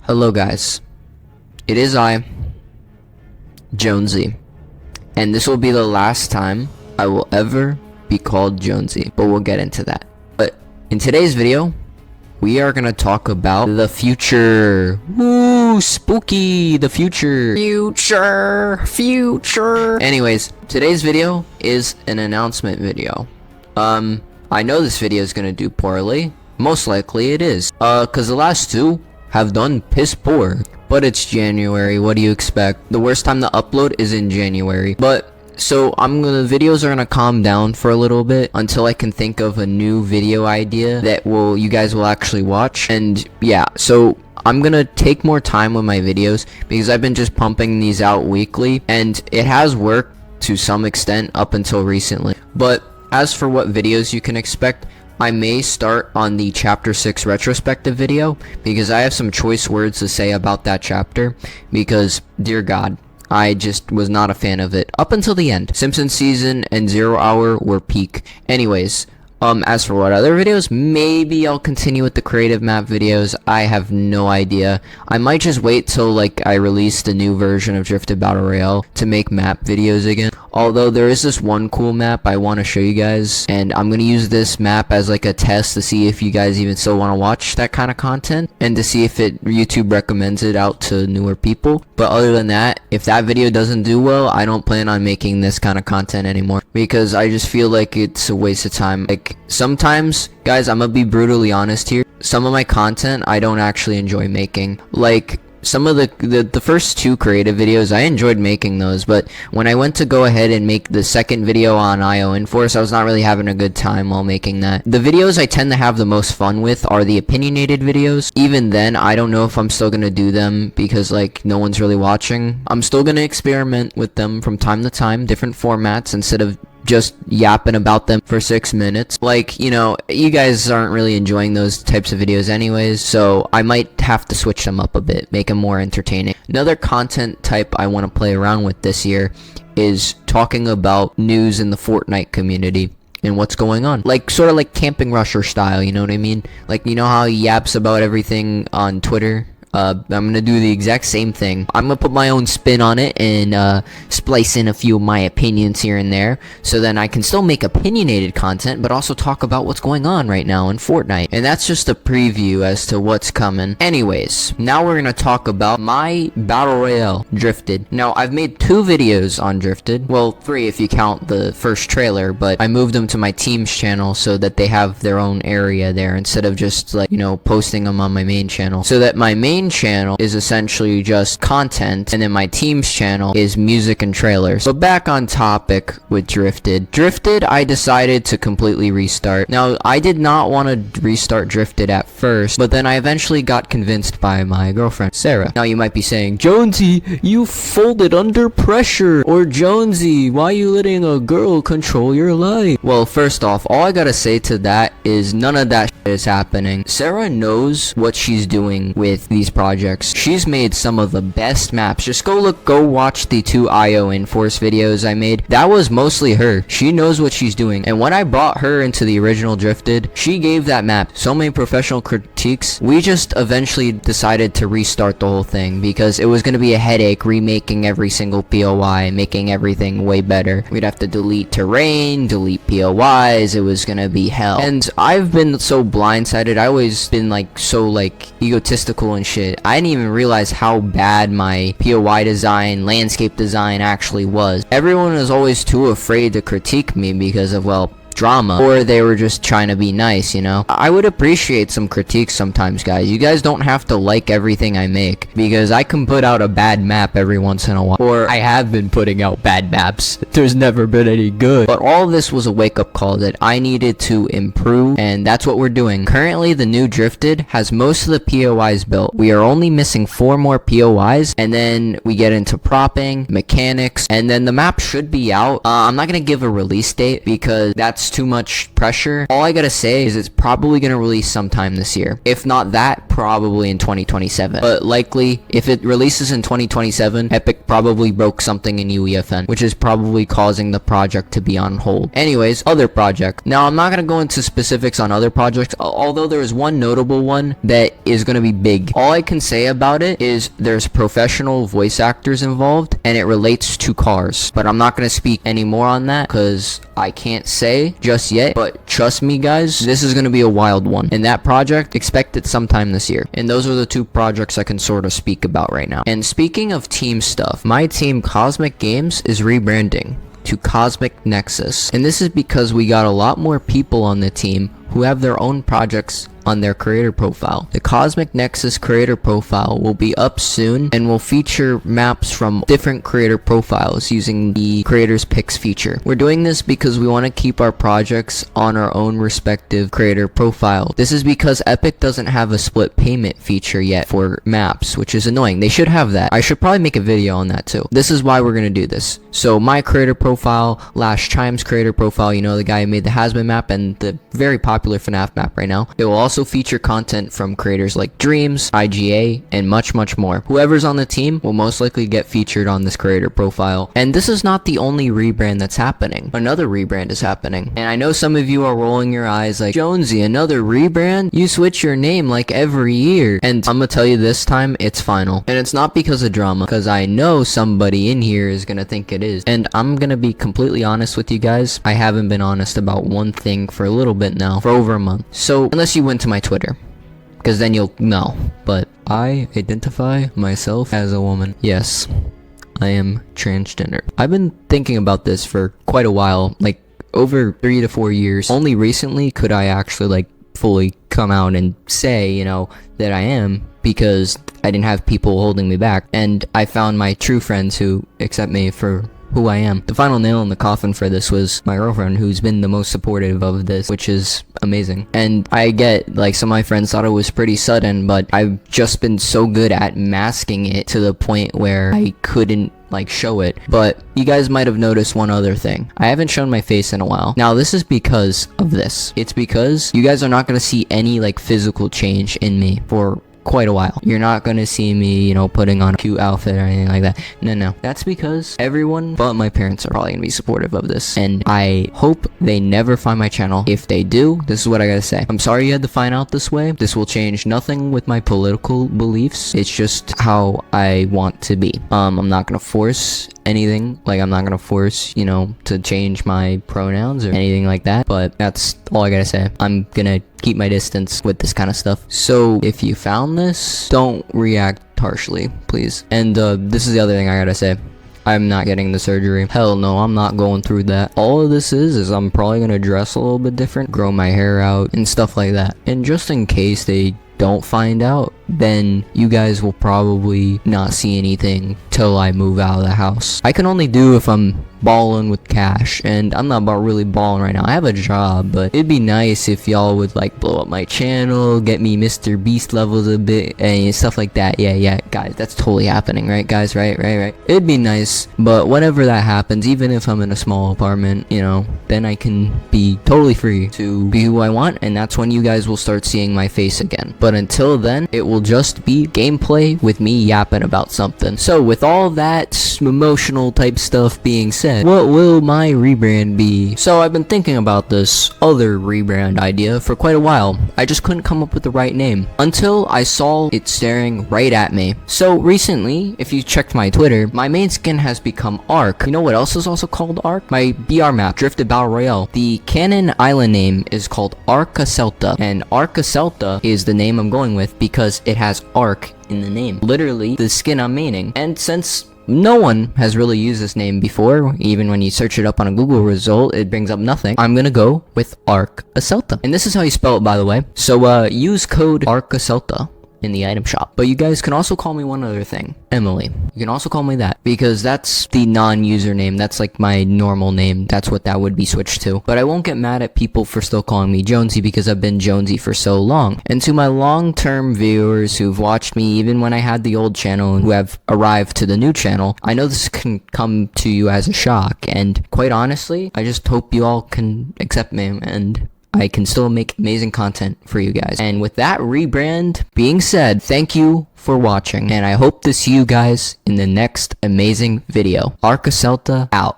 Hello guys, it is I, Jonesy, and this will be the last time I will ever be called Jonesy, but we'll get into that. But in today's video, we are gonna talk about the future. Woo, spooky, the future. Future. Anyways, today's video is an announcement video. I know this video is gonna do poorly. Most likely it is. Cause the last two have done piss poor. But it's January, what do you expect? The worst time to upload is in January. But so the videos are gonna calm down for a little bit until I can think of a new video idea that you guys will actually watch. And yeah, so I'm gonna take more time with my videos because I've been just pumping these out weekly, and it has worked to some extent up until recently. But as for what videos you can expect, I may start on the chapter 6 retrospective video because I have some choice words to say about that chapter because, dear God, I just was not a fan of it up until the end. Simpsons season and 0 Hour were peak. Anyways, as for what other videos, maybe I'll continue with the creative map videos. I have no idea. I might just wait till I release the new version of Drifted Battle Royale to make map videos again. Although there is this one cool map I want to show you guys, and I'm going to use this map as a test to see if you guys even still want to watch that kind of content, and to see if YouTube recommends it out to newer people. But other than that, if that video doesn't do well, I don't plan on making this kind of content anymore, because I just feel like it's a waste of time. Sometimes, guys, I'm gonna be brutally honest here, some of my content I don't actually enjoy making. Some of the first two creative videos, I enjoyed making those, but when I went to go ahead and make the second video on IO Enforce, I was not really having a good time while making that. The videos I tend to have the most fun with are the opinionated videos. Even then, I don't know if I'm still gonna do them because no one's really watching. I'm still gonna experiment with them from time to time, different formats, instead of just yapping about them for 6 minutes. You guys aren't really enjoying those types of videos anyways, so I might have to switch them up a bit, make them more entertaining. Another content type I want to play around with this year is talking about news in the Fortnite community and what's going on. Sort of like Camping Rusher style, you know what I mean? You know how he yaps about everything on Twitter? I'm gonna do the exact same thing. I'm gonna put my own spin on it and splice in a few of my opinions here and there, so then I can still make opinionated content but also talk about what's going on right now in Fortnite. And that's just a preview as to what's coming. Anyways, now we're gonna talk about my Battle Royale, Drifted. Now, I've made 2 videos on Drifted. Well, 3 if you count the first trailer, but I moved them to my team's channel so that they have their own area there instead of just posting them on my main channel, so that my main channel is essentially just content, and then my team's channel is music and trailers. But back on topic with Drifted, I decided to completely restart. Now, I did not want to restart Drifted at first, but then I eventually got convinced by my girlfriend, Sarah. Now, you might be saying, Jonesy, you folded under pressure, or Jonesy, why are you letting a girl control your life? Well, first off, all I gotta say to that is none of that is happening. Sarah knows what she's doing with these projects. She's made some of the best maps. Just go watch the 2 IO Enforce videos I made. That was mostly her. She knows what she's doing. And when I brought her into the original Drifted, she gave that map so many professional critiques. We just eventually decided to restart the whole thing because it was going to be a headache remaking every single POI, making everything way better. We'd have to delete terrain, delete POIs. It was going to be hell. And I've been so blindsided. I always been so egotistical and shit. I didn't even realize how bad my POI design, landscape design actually was. Everyone was always too afraid to critique me because of, drama, or they were just trying to be nice, I would appreciate some critiques sometimes, guys. You guys don't have to like everything I make, because I can put out a bad map every once in a while, or I have been putting out bad maps. There's never been any good. But all this was a wake-up call that I needed to improve, and that's what we're doing. Currently, the new Drifted has most of the POIs built. We are only missing 4 more POIs, and then we get into propping, mechanics, and then the map should be out. I'm not gonna give a release date because that's it's too much pressure. All I gotta say is it's probably gonna release sometime this year. If not that, probably in 2027. But likely, if it releases in 2027, Epic probably broke something in UEFN, which is probably causing the project to be on hold. Anyways, other project. Now, I'm not gonna go into specifics on other projects, although there is one notable one that is gonna be big. All I can say about it is there's professional voice actors involved, and it relates to cars. But I'm not gonna speak any more on that, because I can't say just yet, but trust me guys, this is gonna be a wild one. And that project, expect it sometime this year. And those are the two projects I can sort of speak about right now. And speaking of team stuff, my team Cosmic Games is rebranding to Cosmic Nexus. And this is because we got a lot more people on the team who have their own projects on their creator profile. The Cosmic Nexus creator profile will be up soon and will feature maps from different creator profiles using the creators picks feature. We're doing this because we want to keep our projects on our own respective creator profile. This is because Epic doesn't have a split payment feature yet for maps, which is annoying. They should have that. I should probably make a video on that too. This is why we're going to do this. So my creator profile, Lash Chime's creator profile, you know, the guy who made the Hasbin map and the very popular FNAF map right now. It will also feature content from creators like Dreams, IGA, and much more. Whoever's on the team will most likely get featured on this creator profile. And this is not the only rebrand that's happening. Another rebrand is happening. And I know some of you are rolling your eyes like, Jonesy, another rebrand? You switch your name like every year. And I'm gonna tell you this time, it's final. And it's not because of drama, because I know somebody in here is gonna think it is. And I'm gonna be completely honest with you guys. I haven't been honest about one thing for a little bit now, for over a month. So unless you went to my Twitter, because then you'll know. But I identify myself as a woman. Yes, I am transgender. I've been thinking about this for quite a while, like over 3 to 4 years. Only recently could I actually like fully come out and say, you know, that I am, because I didn't have people holding me back, and I found my true friends who accept me for who I am. The final nail in the coffin for this was my girlfriend, who's been the most supportive of this, which is amazing. And I get, like, some of my friends thought it was pretty sudden, but I've just been so good at masking it to the point where I couldn't like show it. But you guys might have noticed one other thing. I haven't shown my face in a while. Now this is because of this. It's because you guys are not going to see any like physical change in me for quite a while. You're not gonna see me, you know, putting on a cute outfit or anything like that. No. That's because everyone but my parents are probably gonna be supportive of this, and I hope they never find my channel. If they do, this is what I gotta say. I'm sorry you had to find out this way. This will change nothing with my political beliefs. It's just how I want to be. I'm not gonna force anything. Like, I'm not gonna force, you know, to change my pronouns or anything like that, but that's all I gotta say. I'm gonna keep my distance with this kind of stuff. So if you found this, don't react harshly, please. And this is the other thing I gotta say. I'm not getting the surgery. Hell no, I'm not going through that. All of this is I'm probably gonna dress a little bit different, grow my hair out, and stuff like that. And just in case they don't find out, then you guys will probably not see anything till I move out of the house. I can only do if I'm balling with cash, and I'm not about really balling right now. I have a job, but it'd be nice if y'all would like blow up my channel, get me Mr. Beast levels a bit, and stuff like that. Yeah, guys, that's totally happening, right, guys? Right. It'd be nice, but whenever that happens, even if I'm in a small apartment, you know, then I can be totally free to be who I want, and that's when you guys will start seeing my face again. But until then, it will just be gameplay with me yapping about something. So with all that emotional type stuff being said, what will my rebrand be? So I've been thinking about this other rebrand idea for quite a while. I just couldn't come up with the right name until I saw it staring right at me. So recently, if you checked my Twitter, my main skin has become Ark. You know what else is also called Ark? My BR map, Drifted Battle Royale. The canon island name is called Arca Celta, and Arca Celta is the name I'm going with because it has Ark in the name. Literally, the skin I'm maining. And since no one has really used this name before, even when you search it up on a Google result, it brings up nothing, I'm gonna go with Arca Celta. And this is how you spell it, by the way. So use code Arca Celta in the item shop. But you guys can also call me one other thing. Emily. You can also call me that, because that's the non-username. That's like my normal name. That's what that would be switched to. But I won't get mad at people for still calling me Jonesy, because I've been Jonesy for so long. And to my long-term viewers who've watched me even when I had the old channel and who have arrived to the new channel, I know this can come to you as a shock, and quite honestly, I just hope you all can accept me and I can still make amazing content for you guys. And with that rebrand being said, thank you for watching, and I hope to see you guys in the next amazing video. Arca Celta out.